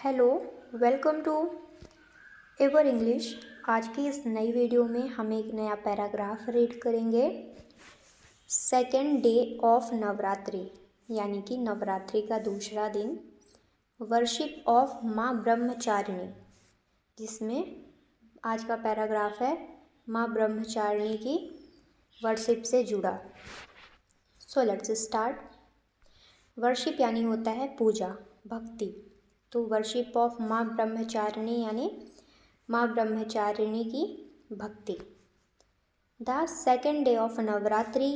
Hello, welcome to Ever English. आज की इस नई वीडियो में हम एक नया पैराग्राफ रीड करेंगे। सेकेंड डे ऑफ नवरात्रि यानी कि नवरात्रि का दूसरा दिन, वर्शिप ऑफ माँ ब्रह्मचारिणी, जिसमें आज का पैराग्राफ है माँ ब्रह्मचारिणी की वर्शिप से जुड़ा। So let's start. वर्शिप यानी होता है पूजा, भक्ति। तो वर्शिप ऑफ माँ ब्रह्मचारिणी यानी माँ ब्रह्मचारिणी की भक्ति। The second day of Navratri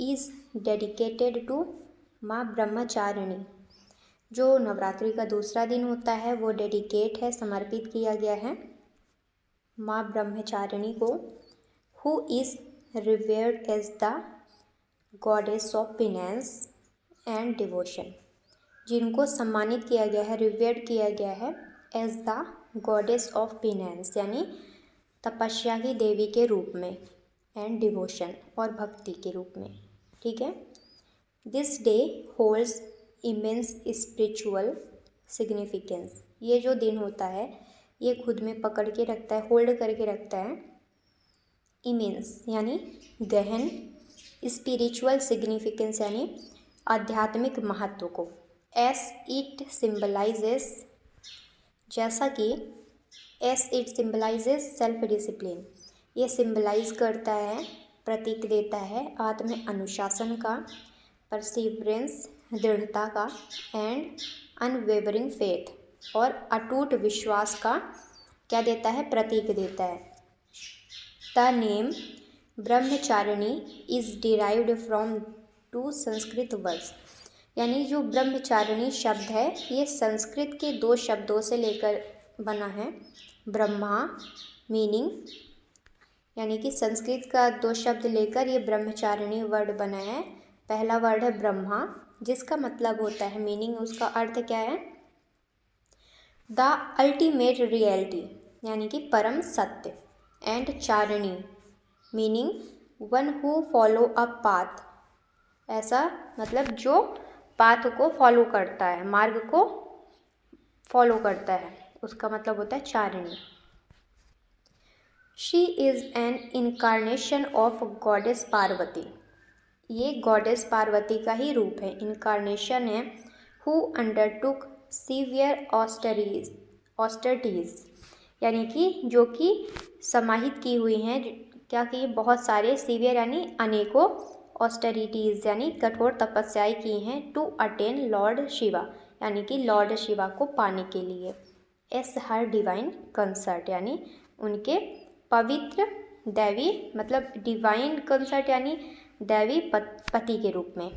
is dedicated to Maa Brahmacharini. जो नवरात्रि का दूसरा दिन होता है वो डेडिकेट है, समर्पित किया गया है माँ ब्रह्मचारिणी को, who is revered as the goddess of penance and devotion. जिनको सम्मानित किया गया है, रिवेयर्ड किया गया है as the goddess of penance यानी तपस्या की देवी के रूप में, एंड डिवोशन और भक्ति के रूप में। ठीक है। This day holds immense spiritual significance. ये जो दिन होता है ये खुद में पकड़ के रखता है, होल्ड करके रखता है इमेंस यानी गहन, स्पिरिचुअल सिग्निफिकेंस यानी आध्यात्मिक महत्व को। एस इट सिम्बलाइजेस, जैसा कि S it symbolises self discipline, ये सिम्बलाइज करता है, प्रतीक देता है आत्म अनुशासन का, परसिवरेंस दृढ़ता का, एंड अनवेवरिंग फेथ और अटूट विश्वास का क्या देता है, प्रतीक देता है। The name Brahmacharini is derived from two Sanskrit words, यानी जो ब्रह्मचारिणी शब्द है ये संस्कृत के दो शब्दों से लेकर बना है। ब्रह्मा मीनिंग, यानी कि संस्कृत का दो शब्द लेकर ये ब्रह्मचारिणी वर्ड बना है। पहला वर्ड है ब्रह्मा, जिसका मतलब होता है, मीनिंग उसका अर्थ क्या है, द अल्टीमेट रियलिटी यानी कि परम सत्य, एंड चारिणी meaning one who follow a path, ऐसा मतलब जो पाथ को फॉलो करता है, मार्ग को फॉलो करता है, उसका मतलब होता है चारिणी। She is an incarnation of goddess Parvati, ये गॉडेस पार्वती का ही रूप है, इनकारनेशन है। हु अंडरटुक सीवियर ऑस्टरिटीज, यानी कि जो कि समाहित की हुई हैं, क्या कि बहुत सारे, सीवियर यानी अनेकों, ऑस्टेरिटीज़ यानी कठोर तपस्याएं की हैं, टू अटेन लॉर्ड शिवा यानी कि लॉर्ड शिवा को पाने के लिए, एस हर डिवाइन कंसर्ट यानी उनके पवित्र दैवी, मतलब डिवाइन कंसर्ट यानी दैवी पति के रूप में।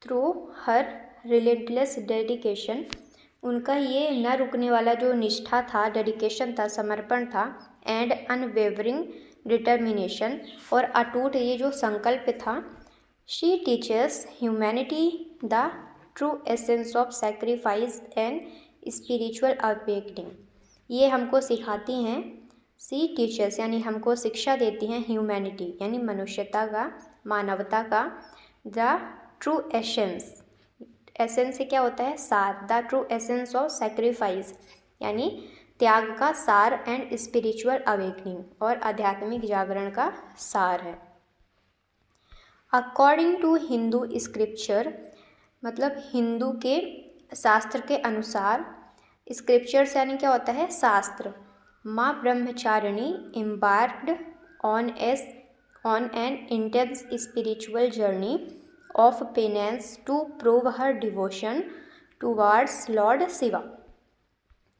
थ्रू हर रिलेंटलेस डेडिकेशन, उनका ये न रुकने वाला जो निष्ठा था, डेडिकेशन था, समर्पण था, एंड अनवेवरिंग डिटर्मिनेशन और अटूट ये जो संकल्प था। She teachers humanity the true essence of sacrifice and spiritual awakening, ये हमको सिखाती हैं। सी टीचर्स यानी हमको शिक्षा देती हैं, ह्यूमैनिटी यानी मनुष्यता का, मानवता का, द ट्रू एसेंस, एसेंस से क्या होता है, सार, the true essence of sacrifice यानी त्याग का सार, एंड स्पिरिचुअल अवेकनिंग और आध्यात्मिक जागरण का सार है। अकॉर्डिंग टू हिंदू स्क्रिप्चर, मतलब हिंदू के शास्त्र के अनुसार, स्क्रिप्चर्स यानी क्या होता है, शास्त्र। Maa Brahmacharini embarked on an intense spiritual journey of penance to prove her devotion towards Lord Shiva,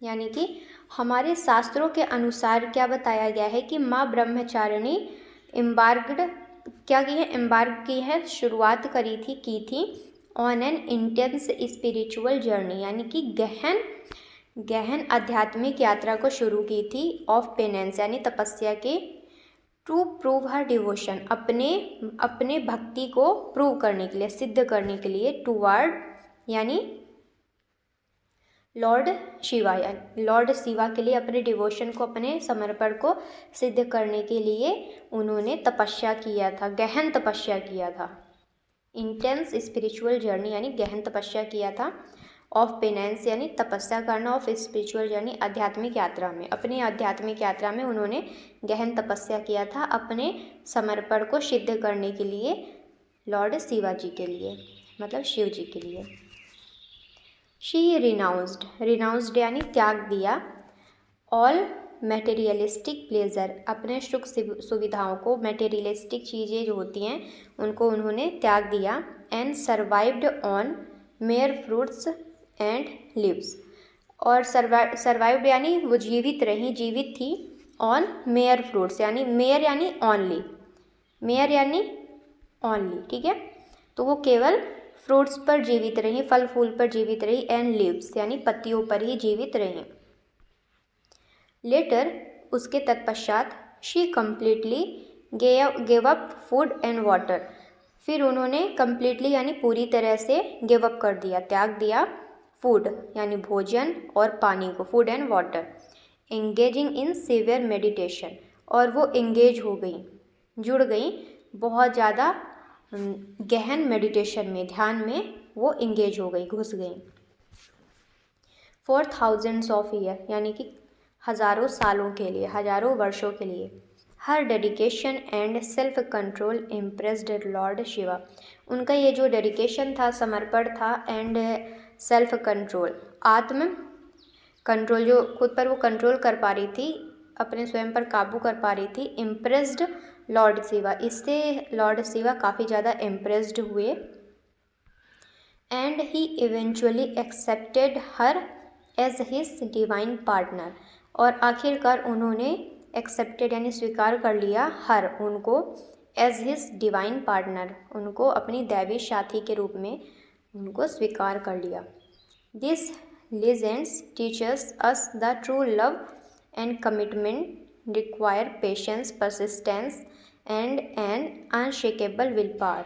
यानी कि हमारे शास्त्रों के अनुसार क्या बताया गया है कि माँ ब्रह्मचारिणी एम्बार्क्ड क्या की है, एम्बार्क की है, शुरुआत की थी on an intense spiritual journey, यानी कि गहन आध्यात्मिक यात्रा को शुरू की थी, ऑफ पेनेंस यानी तपस्या के, टू प्रूव हर डिवोशन अपने भक्ति को प्रूव करने के लिए, सिद्ध करने के लिए, टुवर्ड यानी लॉर्ड शिवा, लॉर्ड शिवा के लिए अपने डिवोशन को, अपने समर्पण को सिद्ध करने के लिए उन्होंने तपस्या किया था, गहन तपस्या किया था। इंटेंस स्पिरिचुअल जर्नी यानी गहन तपस्या किया था ऑफ पेनेंस यानी तपस्या करना, ऑफ स्पिरिचुअल यानी आध्यात्मिक यात्रा में। अपनी आध्यात्मिक यात्रा में उन्होंने गहन तपस्या किया था अपने समर्पण को सिद्ध करने के लिए, लॉर्ड शिवाजी के लिए, मतलब शिव जी के लिए। शी रिनाउंस्ड यानी त्याग दिया, ऑल मटेरियलिस्टिक प्लेजर, अपने सुख सुविधाओं को, मटेरियलिस्टिक चीज़ें जो होती हैं उनको उन्होंने त्याग दिया। And survived on mayor fruits and leaves, और सर्वाइव्ड यानी वो जीवित रही, जीवित थी, ऑन मेयर फ्रूट्स यानी मेयर यानी ओनली, मेयर यानी ओनली, ठीक है। तो वो केवल फ्रूट्स पर जीवित रही, फल फूल पर जीवित रही, एंड लीव्स यानी पत्तियों पर ही जीवित रही। लेटर उसके तत्पश्चात she completely gave up food and water, फिर उन्होंने कम्प्लीटली यानी पूरी तरह से गिव अप कर दिया, त्याग दिया, फूड यानी भोजन और पानी को, food and water. Engaging in severe meditation, और वो एंगेज हो गई, जुड़ गई बहुत ज़्यादा गहन मेडिटेशन में, ध्यान में वो एंगेज हो गई, घुस गई। फॉर थाउजेंड्स ऑफ ईयर यानी कि हज़ारों सालों के लिए, हज़ारों वर्षों के लिए। Her dedication and self control impressed lord Shiva, उनका ये जो डेडिकेशन था, समर्पण था, एंड सेल्फ कंट्रोल, आत्म कंट्रोल, जो खुद पर वो कंट्रोल कर पा रही थी, अपने स्वयं पर काबू कर पा रही थी, इम्प्रेस्ड लॉर्ड शिवा, इससे लॉर्ड शिवा काफ़ी ज़्यादा इम्प्रेस्ड हुए। And he eventually accepted her as his divine partner, और आखिरकार उन्होंने एक्सेप्टेड यानी स्वीकार कर लिया, हर उनको, एज हिज डिवाइन पार्टनर, उनको अपनी दैवी साथी के रूप में उनको स्वीकार कर लिया। This legends teaches us the true love and commitment require patience, persistence and an unshakable will power,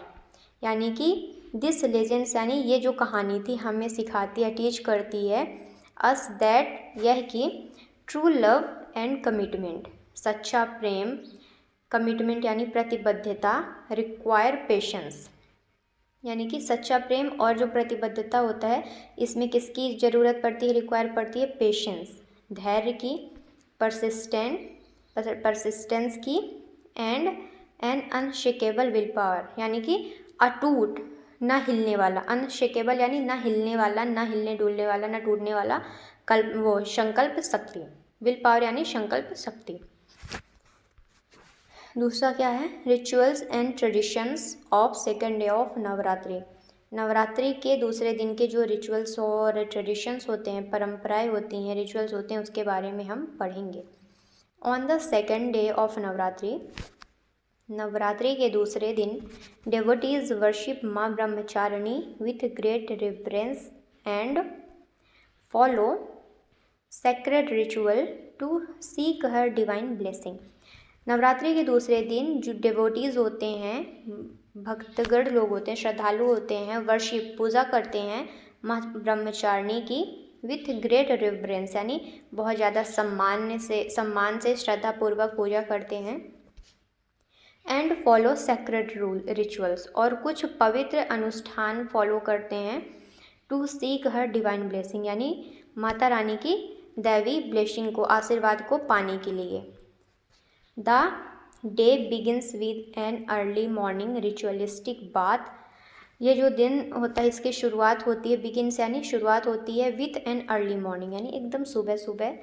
यानी कि दिस लेजेंड्स यानी ये जो कहानी थी हमें सिखाती है, टीच करती है, अस दैट यह कि ट्रू लव एंड कमिटमेंट, सच्चा प्रेम, कमिटमेंट यानी प्रतिबद्धता, रिक्वायर पेशेंस यानी कि सच्चा प्रेम और जो प्रतिबद्धता होता है, इसमें किसकी ज़रूरत पड़ती है, रिक्वायर पड़ती है पेशेंस, धैर्य की, परसिस्टेंस की, and an unshakable will power यानी कि अटूट, ना हिलने वाला, अनशेकेबल यानी ना हिलने वाला, ना हिलने डुलने वाला, ना टूटने वाला, संकल्प शक्ति, विल पावर यानी संकल्प शक्ति। दूसरा क्या है, rituals and traditions of second day of Navratri, Navratri के दूसरे दिन के जो रिचुअल्स और ट्रेडिशंस होते हैं, परंपराएं होती हैं, रिचुअल्स होते हैं, उसके बारे में हम पढ़ेंगे। On the second day of Navratri, Navratri के दूसरे दिन, devotees worship Maa Brahmacharini with great reverence and follow sacred ritual to seek her divine blessing, Navratri के दूसरे दिन जो डेवोटीज होते हैं, भक्तगण लोग होते हैं, श्रद्धालु होते हैं, वर्शिप पूजा करते हैं माँ ब्रह्मचारिणी की, विथ ग्रेट रिवरेंस यानी बहुत ज़्यादा सम्मान से श्रद्धापूर्वक पूजा करते हैं, एंड फॉलो सेक्रेड रिचुअल्स, और कुछ पवित्र अनुष्ठान फॉलो करते हैं, to seek her divine blessing यानी माता रानी की दैवी ब्लेसिंग को, आशीर्वाद को पाने के लिए। The day begins with an early morning ritualistic bath, ये जो दिन होता है इसकी शुरुआत होती है, बिगिनस यानी शुरुआत होती है, विथ एन अर्ली मॉर्निंग यानी एकदम सुबह सुबह,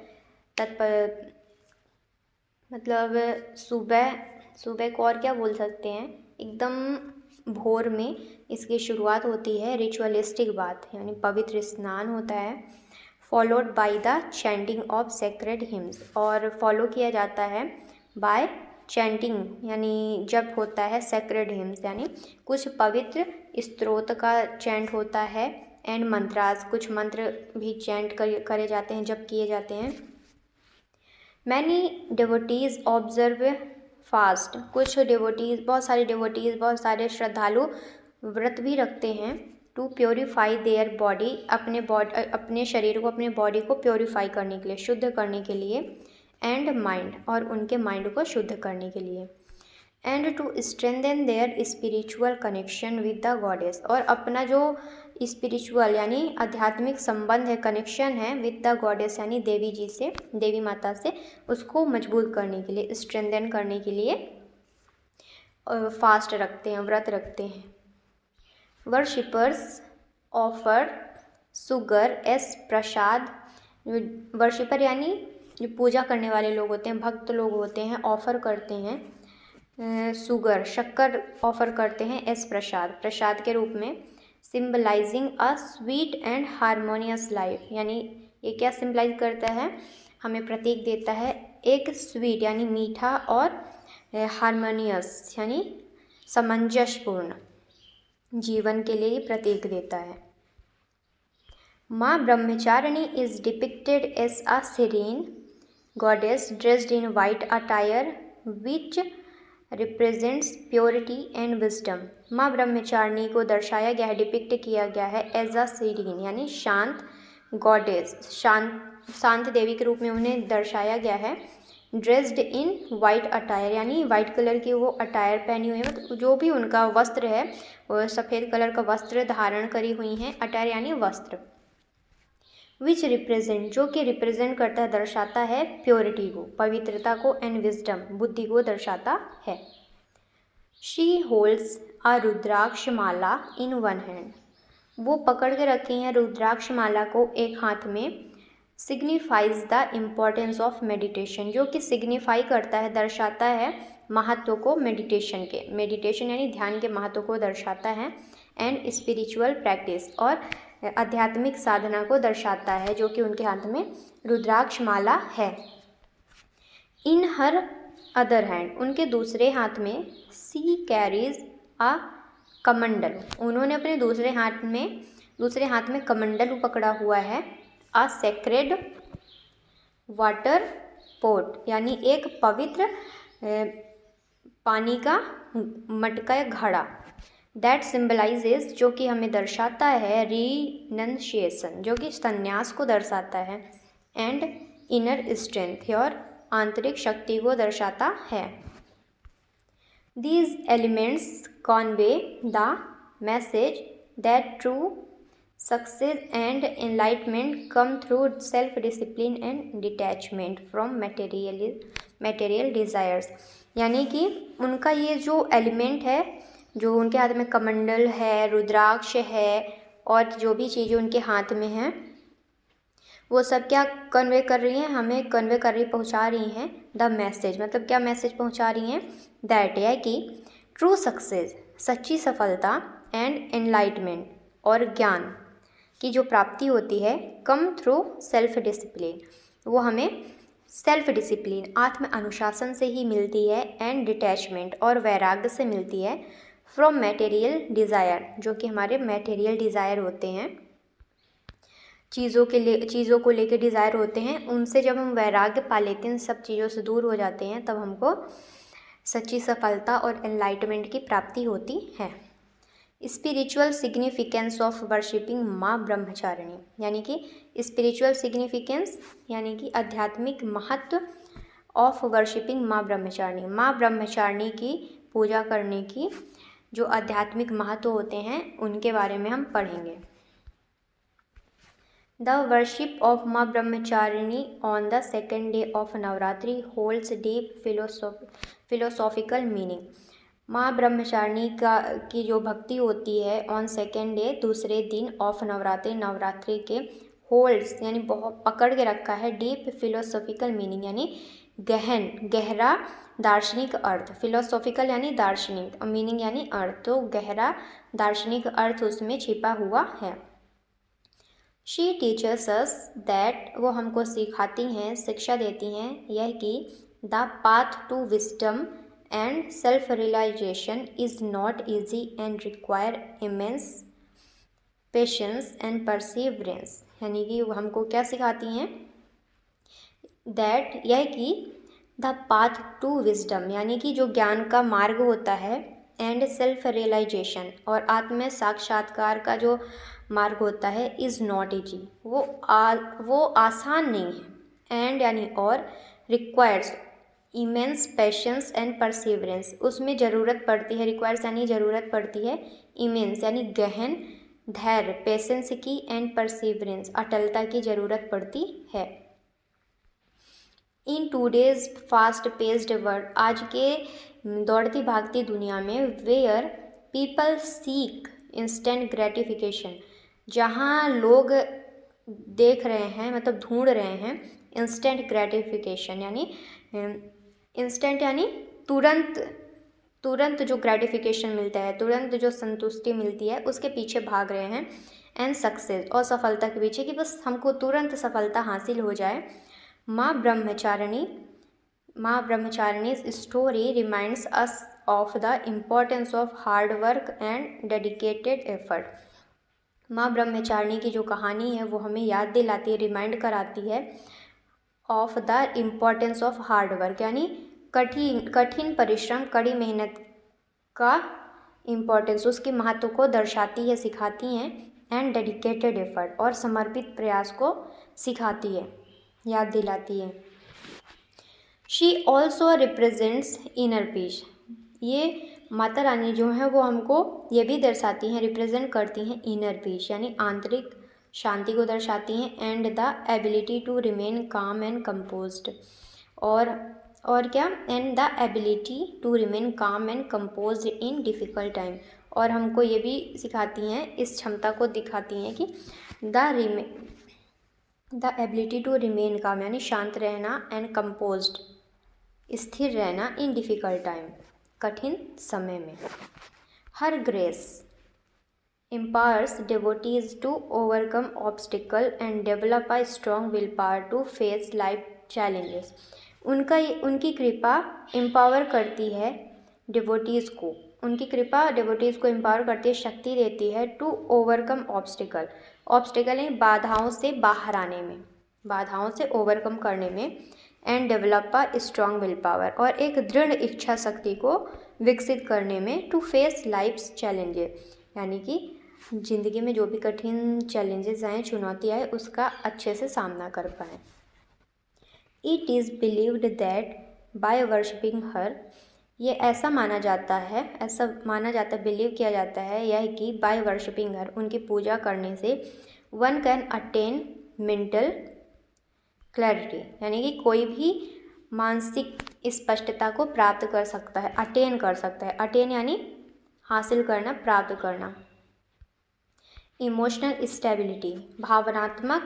मतलब सुबह को और क्या बोल सकते हैं, एकदम भोर में इसकी शुरुआत होती है। रिचुअलिस्टिक बाथ यानी पवित्र स्नान होता है, followed by the chanting of sacred hymns, और फॉलो किया जाता है बाय चैंटिंग यानी जब होता है, सेक्रेड हिम्स यानी कुछ पवित्र स्त्रोत का चैंट होता है, एंड मंत्रास, कुछ मंत्र भी चैंट करे जाते हैं, जब किए जाते हैं। मैनी डिवोटीज ऑब्जर्व फास्ट, कुछ डिवोटीज, बहुत सारे श्रद्धालु व्रत भी रखते हैं, टू प्योरीफाई देयर बॉडी, अपने शरीर को, अपने बॉडी को प्योरीफाई करने के लिए, शुद्ध करने के लिए, एंड माइंड, और उनके माइंड को शुद्ध करने के लिए। And to strengthen their spiritual connection with the goddess, और अपना जो स्पिरिचुअल यानी आध्यात्मिक संबंध है, कनेक्शन है विद द गॉडेस यानी देवी जी से, देवी माता से, उसको मजबूत करने के लिए, स्ट्रेंथन करने के लिए फास्ट रखते हैं, व्रत रखते हैं। वर्शिपर्स ऑफर शुगर एस प्रसाद, वर्शिपर यानी जो पूजा करने वाले लोग होते हैं, भक्त लोग होते हैं, ऑफर करते हैं शुगर, शक्कर ऑफर करते हैं एस प्रसाद, प्रसाद के रूप में, symbolising a sweet and harmonious life, यानी ये क्या सिम्बलाइज करता है, हमें प्रतीक देता है एक स्वीट यानी मीठा और हारमोनियस यानी सामंजस्यपूर्ण जीवन के लिए प्रतीक देता है। माँ Brahmacharini is depicted as a serene goddess dressed in white attire which represents purity and wisdom. माँ ब्रह्मचारिणी को दर्शाया गया है, डिपिक्ट किया गया है एज अ सीरीन यानी शांत गॉडेस, शांत देवी के रूप में उन्हें दर्शाया गया है। ड्रेस्ड इन वाइट अटायर यानी वाइट कलर की वो अटायर पहनी हुई है, मतलब जो भी उनका वस्त्र है वो सफ़ेद कलर का वस्त्र धारण करी हुई हैं, अटायर यानी वस्त्र। विच रिप्रेजेंट जो कि रिप्रेजेंट करता है, दर्शाता है प्योरिटी को, पवित्रता को, एंड विजडम बुद्धि को दर्शाता है। She holds a rudraksha mala in one hand, वो पकड़ के रखी हैं रुद्राक्ष माला को एक हाथ में। Signifies the importance of meditation, जो कि सिग्निफाई करता है, दर्शाता है महत्व को मेडिटेशन के, मेडिटेशन यानी ध्यान के महत्व को दर्शाता है। एंड स्पिरिचुअल प्रैक्टिस, और आध्यात्मिक साधना को दर्शाता है, जो कि उनके हाथ में रुद्राक्ष माला है। इन हर अदर हैंड, उनके दूसरे हाथ में, सी कैरीज अ कमंडल, उन्होंने अपने दूसरे हाथ में कमंडल पकड़ा हुआ है। अ सेक्रेड वाटर पोट यानी एक पवित्र पानी का मटका या घड़ा। दैट सिम्बलाइजेज, जो कि हमें दर्शाता है रिनंशिएशन, जो कि संन्यास को दर्शाता है। एंड इनर स्ट्रेंथ, और आंतरिक शक्ति को दर्शाता है। These elements convey the message that true success and enlightenment come through self-discipline and detachment from material desires, यानी कि उनका ये जो एलिमेंट है, जो उनके हाथ में कमंडल है, रुद्राक्ष है, और जो भी चीज़ें उनके हाथ में हैं, वो सब क्या कन्वे कर रही हैं, हमें कन्वे कर रही, पहुंचा रही हैं द मैसेज, मतलब क्या मैसेज पहुंचा रही हैं, दैट है कि ट्रू सक्सेस, सच्ची सफलता, एंड एनलाइटमेंट, और ज्ञान की जो प्राप्ति होती है, कम थ्रू सेल्फ डिसिप्लिन, वो हमें सेल्फ डिसिप्लिन आत्म अनुशासन से ही मिलती है। एंड डिटैचमेंट, और वैराग्य से मिलती है। फ्रॉम मटेरियल डिज़ायर, जो कि हमारे मटेरियल डिज़ायर होते हैं, चीज़ों को लेकर डिज़ायर होते हैं, उनसे जब हम वैराग्य पा लेते हैं, सब चीज़ों से दूर हो जाते हैं, तब हमको सच्ची सफलता और एनलाइटमेंट की प्राप्ति होती है। स्पिरिचुअल सिग्निफिकेंस ऑफ वर्शिपिंग माँ ब्रह्मचारिणी, यानी कि स्पिरिचुअल सिग्निफिकेंस यानी कि आध्यात्मिक महत्व ऑफ वर्शिपिंग माँ ब्रह्मचारिणी, माँ ब्रह्मचारिणी की पूजा करने की जो आध्यात्मिक महत्व होते हैं, उनके बारे में हम पढ़ेंगे। The worship of Ma Brahmacharini on the second day of Navratri holds deep philosophical meaning. माँ ब्रह्मचारिणी की जो भक्ति होती है ऑन सेकेंड डे, दूसरे दिन ऑफ नवरात्रि, नवरात्रि के, होल्ड्स यानी बहुत पकड़ के रखा है, डीप फिलोसॉफिकल मीनिंग यानी गहरा दार्शनिक अर्थ, फिलोसॉफिकल यानी दार्शनिक, मीनिंग यानी अर्थ, तो गहरा दार्शनिक अर्थ उसमें छिपा हुआ है। शी टीचर्स अस दैट, वो हमको सिखाती हैं, शिक्षा देती हैं यह कि the path to wisdom and self realisation is not easy and require immense patience and perseverance, यानी कि वो हमको क्या सिखाती हैं, दैट यह कि द पाथ टू विजडम यानी कि जो ज्ञान का मार्ग होता है, एंड सेल्फ रियलाइजेशन और आत्म साक्षात्कार का जो मार्ग होता है, इज़ नॉट ईजी, वो आसान नहीं है, एंड यानी और, requires immense patience and perseverance, उसमें ज़रूरत पड़ती है, रिक्वायर्स यानी ज़रूरत पड़ती है, इमेंस यानी गहन धैर्य, पेशेंस की, एंड परसिवरेंस अटलता की ज़रूरत पड़ती है। In today's fast paced world, आज के दौड़ती भागती दुनिया में, where people seek instant gratification, जहाँ लोग देख रहे हैं मतलब ढूंढ रहे हैं इंस्टेंट ग्रेटिफिकेशन, यानी इंस्टेंट यानी तुरंत जो ग्रेटिफिकेशन मिलता है, तुरंत जो संतुष्टि मिलती है, उसके पीछे भाग रहे हैं, एंड सक्सेस और सफलता के पीछे, कि बस हमको तुरंत सफलता हासिल हो जाए। माँ Brahmacharini story reminds us of the importance of hard work and dedicated effort. माँ ब्रह्मचारिणी की जो कहानी है वो हमें याद दिलाती है, रिमाइंड कराती है of the importance of hard work, यानी कठिन परिश्रम, कड़ी मेहनत का इम्पोर्टेंस, उसके महत्व को दर्शाती है, सिखाती हैं, एंड डेडिकेटेड एफर्ट और समर्पित प्रयास को सिखाती है, याद दिलाती है। She also represents inner peace, ये माता रानी जो है वो हमको ये भी दर्शाती हैं, रिप्रेजेंट करती हैं इनर पीस यानी आंतरिक शांति को दर्शाती हैं, and the ability to remain calm and composed, और क्या, and the ability to remain calm and composed in difficult time, और हमको ये भी सिखाती हैं, इस क्षमता को दिखाती हैं कि द एबिलिटी टू रिमेन काम यानी शांत रहना, एंड कंपोज्ड स्थिर रहना, इन डिफ़िकल्ट टाइम कठिन समय में। हर grace empowers devotees to overcome obstacle and develop a strong willpower to face life challenges। उनकी कृपा एम्पावर करती है डिवोटीज़ को, उनकी कृपा डिवोटीज़ को एम्पावर करती है, शक्ति देती है, टू ओवरकम ऑब्स्टिकल यानी बाधाओं से बाहर आने में, बाधाओं से ओवरकम करने में, and develop a strong will power और एक दृढ़ इच्छा शक्ति को विकसित करने में, टू फेस लाइफ्स चैलेंजेस यानी कि ज़िंदगी में जो भी कठिन चैलेंजेस आए, चुनौती आए, उसका अच्छे से सामना कर पाएँ। It is believed that by worshipping her, ये ऐसा माना जाता है, बिलीव किया जाता है यह कि बाय वर्शिपिंग हर, उनकी पूजा करने से, one can attain mental clarity यानी कि कोई भी मानसिक स्पष्टता को प्राप्त कर सकता है, अटेन कर सकता है, अटेन यानी हासिल करना, प्राप्त करना। इमोशनल स्टेबिलिटी, भावनात्मक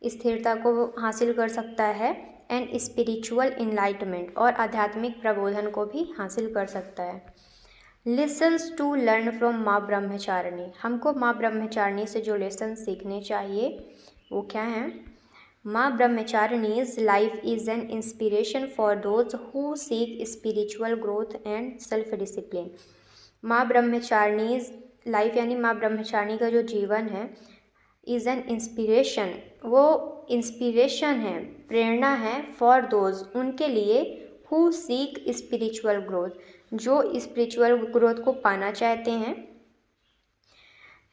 स्थिरता को हासिल कर सकता है, एंड स्पिरिचुअल इनलाइटमेंट और आध्यात्मिक प्रबोधन को भी हासिल कर सकता है। लेसन्स टू लर्न फ्रॉम माँ ब्रह्मचारिणी, हमको माँ ब्रह्मचारिणी से जो लेसन सीखने चाहिए वो क्या हैं? माँ Brahmacharini's life is an inspiration for those who seek spiritual growth and self discipline. माँ ब्रह्मचारिणीज लाइफ यानी माँ ब्रह्मचारिणी का जो जीवन है, इज़ एन इंस्पिरेशन, वो इंस्पिरेशन है, प्रेरणा है, फॉर दोज उनके लिए, हु सीक स्पिरिचुअल ग्रोथ जो स्पिरिचुअल ग्रोथ को पाना चाहते हैं,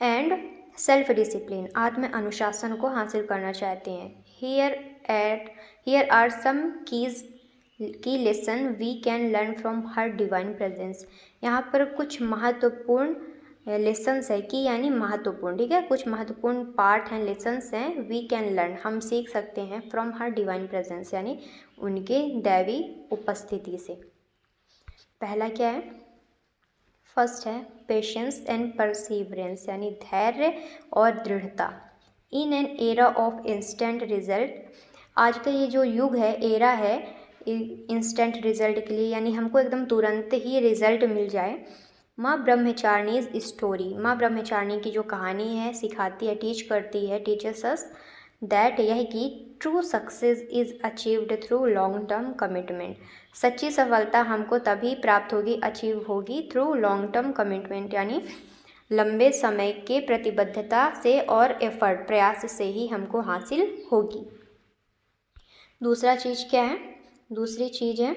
एंड सेल्फ डिसिप्लिन आत्म अनुशासन को हासिल करना चाहते हैं। Here are some key lesson we can learn from her divine presence, यहाँ पर कुछ महत्वपूर्ण लेसन्स है, की यानी महत्वपूर्ण, ठीक है, कुछ महत्वपूर्ण पार्ट हैं, लेसन्स हैं, वी कैन लर्न हम सीख सकते हैं, फ्रॉम हर डिवाइन प्रेजेंस यानी उनके दैवी उपस्थिति से। पहला क्या है? फर्स्ट है पेशेंस एंड परसिवरेंस यानी धैर्य और दृढ़ता। In an era of instant result, आज का ये जो युग है, एरा है इंस्टेंट रिजल्ट के लिए, यानी हमको एकदम तुरंत ही रिजल्ट मिल जाए। माँ ब्रह्मचारिणीज स्टोरी, माँ ब्रह्मचारिणी की जो कहानी है, सिखाती है, टीच करती है, टीचर्स अस दैट, यह कि true success is achieved through long term commitment, सच्ची सफलता हमको तभी प्राप्त होगी, अचीव होगी, थ्रू लॉन्ग टर्म कमिटमेंट यानी लंबे समय के प्रतिबद्धता से और एफर्ट प्रयास से ही हमको हासिल होगी। दूसरा चीज़ क्या है? दूसरी चीज़ है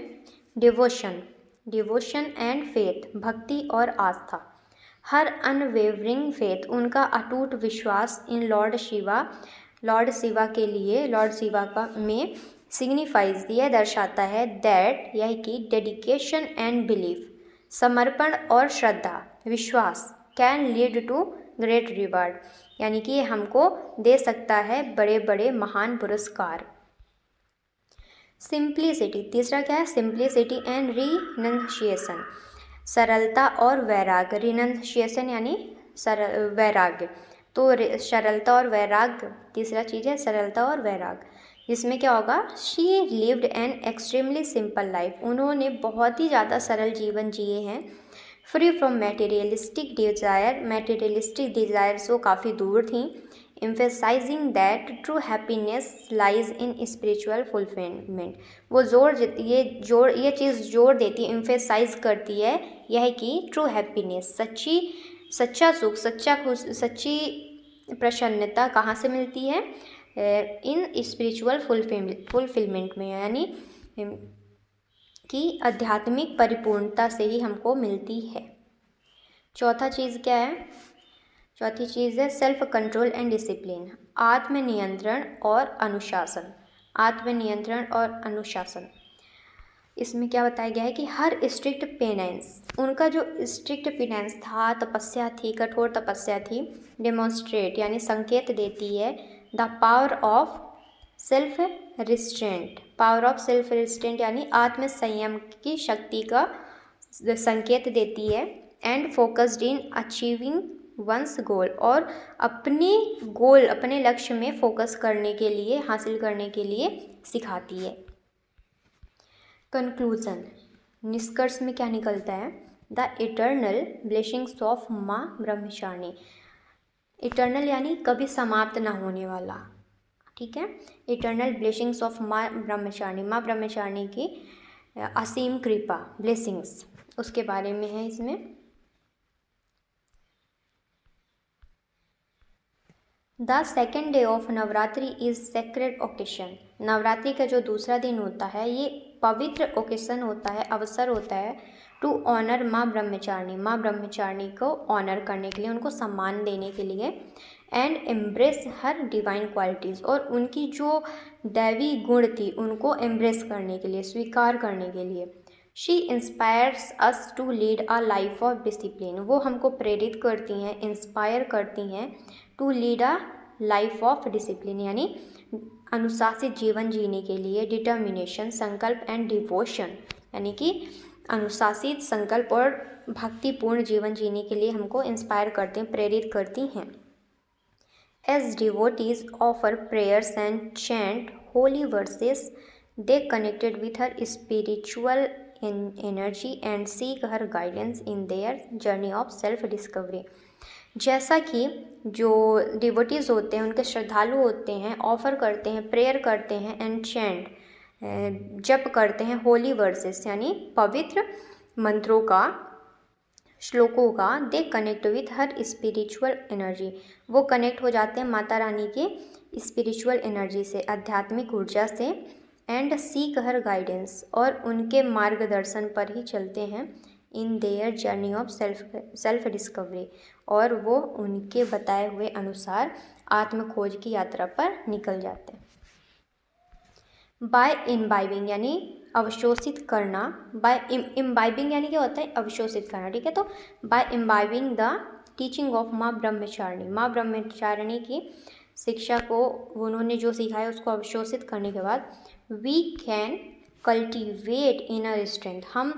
डिवोशन एंड फेथ, भक्ति और आस्था। हर अनवेवरिंग फेथ, उनका अटूट विश्वास इन लॉर्ड शिवा के लिए, लॉर्ड शिवा का में सिग्निफाइज यह दर्शाता है, दैट यह कि डेडिकेशन एंड बिलीफ समर्पण और श्रद्धा विश्वास can lead to great reward यानी कि ये हमको दे सकता है बड़े बड़े महान पुरस्कार। सिंप्लिसिटी तीसरा क्या है, सिंप्लिसिटी एंड रिनंशिएशन सरलता और वैराग्य, रिनंशिएशन यानी वैराग्य, तो सरलता और वैराग्य तीसरा चीज़ है सरलता और वैराग्य। इसमें क्या होगा, she lived an extremely simple life उन्होंने बहुत ही ज़्यादा सरल जीवन जिए हैं। फ्री फ्रॉम मटेरियलिस्टिक डिज़ायर्स वो काफ़ी दूर थी। Emphasizing that true happiness lies in spiritual fulfilment वो ये चीज़ जोर देती है, एम्फेसाइज करती है यह कि ट्रू हैप्पीनेस सच्चा सुख सच्ची प्रसन्नता कहाँ से मिलती है, इन स्पिरिचुअल फुलफिलमेंट में यानी कि आध्यात्मिक परिपूर्णता से ही हमको मिलती है। चौथा चीज़ क्या है, चौथी चीज़ है सेल्फ कंट्रोल एंड डिसिप्लिन आत्मनियंत्रण और अनुशासन। आत्मनियंत्रण और अनुशासन इसमें क्या बताया गया है कि हर स्ट्रिक्ट पेनेंस उनका जो स्ट्रिक्ट पेनेंस था, तपस्या थी, कठोर तपस्या थी, डेमोन्स्ट्रेट यानी संकेत देती है the power of self restraint यानी आत्म संयम की शक्ति का संकेत देती है। And focused in achieving one's goal और अपने लक्ष्य में फोकस करने के लिए हासिल करने के लिए सिखाती है। कंक्लूजन निष्कर्ष में क्या निकलता है, the eternal blessings of Maa Brahmacharini eternal यानी कभी समाप्त ना होने वाला, ठीक है। Eternal blessings of Maa Brahmacharini की असीम कृपा ब्लेसिंग्स उसके बारे में है इसमें। The second day of Navratri is sacred occasion Navratri का जो दूसरा दिन होता है ये पवित्र ओकेशन होता है, अवसर होता है टू ऑनर माँ ब्रह्मचारिणी को ऑनर करने के लिए, उनको सम्मान देने के लिए। And embrace her divine qualities और उनकी जो दैवी गुण थी उनको एम्ब्रेस करने के लिए, स्वीकार करने के लिए। She inspires us to lead a life of discipline वो हमको प्रेरित करती हैं, इंस्पायर करती हैं to lead a life of discipline यानी अनुशासित जीवन जीने के लिए। डिटर्मिनेशन संकल्प एंड डिवोशन यानी कि अनुशासित संकल्प और भक्तिपूर्ण जीवन जीने के लिए हमको इंस्पायर करते हैं, प्रेरित करती हैं। As devotees offer prayers and chant holy verses they connected with her spiritual energy and seek her guidance in their journey of self discovery. जैसा कि जो डिवोटीज होते हैं, उनके श्रद्धालु होते हैं, ऑफर करते हैं, प्रेयर करते हैं एंड चैंट जप करते हैं होली वर्सेस यानी पवित्र मंत्रों का, श्लोकों का। They connect with her spiritual energy वो कनेक्ट हो जाते हैं माता रानी के स्पिरिचुअल एनर्जी से, आध्यात्मिक ऊर्जा से। एंड सीक हर गाइडेंस और उनके मार्गदर्शन पर ही चलते हैं। इन their journey of self discovery और वो उनके बताए हुए अनुसार आत्म खोज की यात्रा पर निकल जाते हैं। बाय इम्बाइबिंग यानी अवशोषित करना, बाय इम्बाइबिंग यानी क्या होता है, अवशोषित करना, ठीक है। तो by imbibing the teaching of Maa Brahmacharini की शिक्षा को उन्होंने जो सिखाया उसको अवशोषित करने के बाद we can cultivate inner strength हम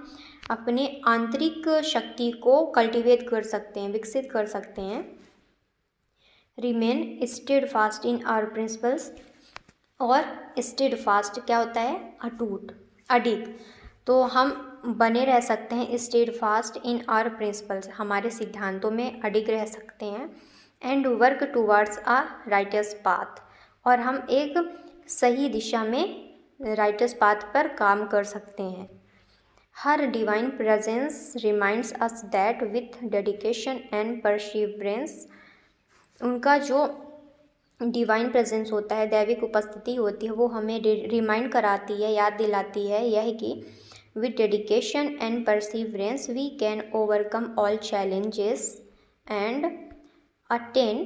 अपने आंतरिक शक्ति को कल्टिवेट कर सकते हैं, विकसित कर सकते हैं। Remain steadfast in our principles और स्टेड फास्ट क्या होता है, अटूट, अडिग। तो हम बने रह सकते हैं steadfast in our principles हमारे सिद्धांतों में अडिग रह सकते हैं। And work towards a righteous path और हम एक सही दिशा में राइटर्स पाथ पर काम कर सकते हैं। हर divine presence reminds us that with dedication and perseverance उनका जो डिवाइन प्रेजेंस होता है, दैविक उपस्थिति होती है, वो हमें रिमाइंड कराती है, याद दिलाती है यह कि with dedication and perseverance we can overcome all challenges and attain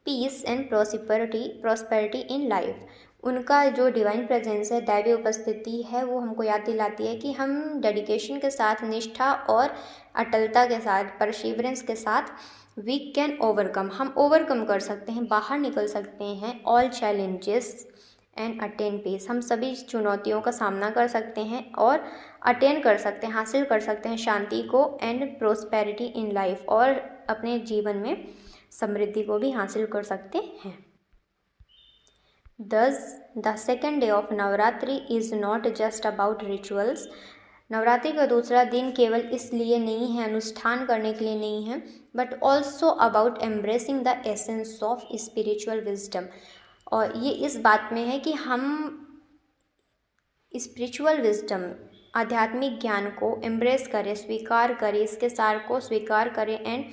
peace and prosperity in life. उनका जो डिवाइन प्रेजेंस है, दैवीय उपस्थिति है, वो हमको याद दिलाती है कि हम डेडिकेशन के साथ, निष्ठा और अटलता के साथ, परसिवरेंस के साथ वी कैन ओवरकम, हम ओवरकम कर सकते हैं, बाहर निकल सकते हैं all challenges and attain peace, हम सभी चुनौतियों का सामना कर सकते हैं और अटेन कर सकते हैं, हासिल कर सकते हैं शांति को एंड प्रोस्पेरिटी इन लाइफ, और अपने जीवन में समृद्धि को भी हासिल कर सकते हैं। Thus, the second day of Navratri is not just about rituals. Navratri का दूसरा दिन केवल इसलिए नहीं है, अनुष्ठान करने के लिए नहीं है, but also about embracing the essence of spiritual wisdom. और ये इस बात में है कि हम स्पिरिचुअल विजडम, आध्यात्मिक ज्ञान को एम्ब्रेस करें, स्वीकार करें, इसके सार को स्वीकार करें and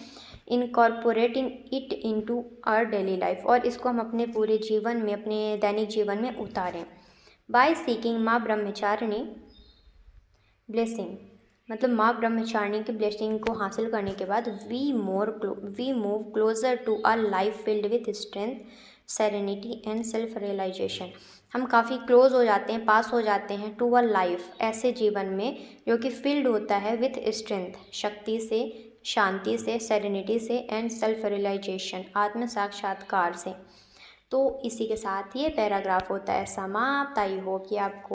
incorporating it into our daily life, और इसको हम अपने पूरे जीवन में, अपने दैनिक जीवन में उतारें। बाय सीकिंग माँ ब्रह्मचारिणी ब्लेसिंग, मतलब माँ ब्रह्मचारिणी की ब्लेसिंग को हासिल करने के बाद we move closer to a life filled with strength, serenity and self realisation. हम काफ़ी क्लोज हो जाते हैं, पास हो जाते हैं टू अ लाइफ, ऐसे जीवन में जो कि फिल्ड होता है विथ स्ट्रेंथ, शक्ति से, शांति से, सेरेनिटी से एंड सेल्फ रियलाइजेशन, आत्म साक्षात्कार से। तो इसी के साथ ये पैराग्राफ होता है समाप्त। आई होप कि आपको